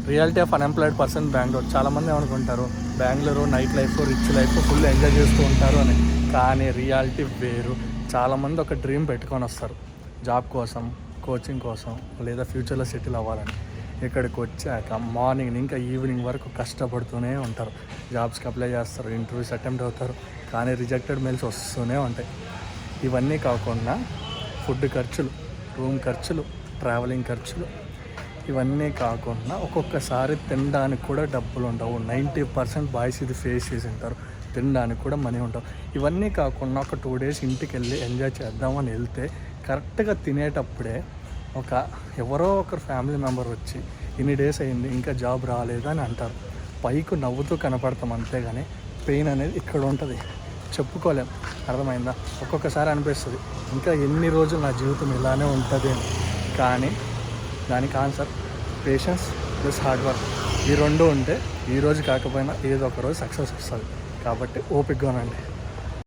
Reality of unemployed person Bengaluru. చాలామంది ఏమనుకుంటారు Bengaluru night life, rich life full enjoy చేస్తూ ఉంటారు అని. కానీ రియాలిటీ వేరు. చాలామంది ఒక డ్రీమ్ పెట్టుకొని వస్తారు జాబ్ కోసం, కోచింగ్ కోసం, లేదా ఫ్యూచర్లో సెటిల్ అవ్వాలని. ఇక్కడికి వచ్చాక మార్నింగ్ ఇంకా ఈవినింగ్ వరకు కష్టపడుతూనే ఉంటారు. జాబ్స్కి అప్లై చేస్తారు, ఇంటర్వ్యూస్ అటెంప్ట్ అవుతారు, కానీ రిజెక్టెడ్ మెయిల్స్ వస్తూనే ఉంటాయి. ఇవన్నీ కాకుండా ఫుడ్ ఖర్చులు, రూమ్ ఖర్చులు, ట్రావెలింగ్ ఖర్చులు, ఇవన్నీ కాకుండా ఒక్కొక్కసారి తినడానికి కూడా డబ్బులు ఉండవు. 90% బాయ్స్ ఇది ఫేస్ చేసి ఉంటారు. తినడానికి కూడా మనీ ఉండవు. ఇవన్నీ కాకుండా ఒక 2 days ఇంటికి వెళ్ళి ఎంజాయ్ చేద్దామని వెళ్తే కరెక్ట్గా తినేటప్పుడే ఎవరో ఒకరు ఫ్యామిలీ మెంబర్ వచ్చి ఇన్ని డేస్ అయింది ఇంకా జాబ్ రాలేదు అని అంటారు. పైకి నవ్వుతూ కనపడతాం అంతేగాని పెయిన్ అనేది ఇక్కడ ఉంటుంది, చెప్పుకోలేం. అర్థమైందా? ఒక్కొక్కసారి అనిపిస్తుంది ఇంకా ఎన్ని రోజులు నా జీవితం ఇలానే ఉంటుంది అని. కానీ దానికి answer patience plus hard work. ఈ రెండు ఉంటే ఈరోజు కాకపోయినా ఏదో ఒక రోజు సక్సెస్ వస్తుంది. కాబట్టి ఓపికగా ఉండండి.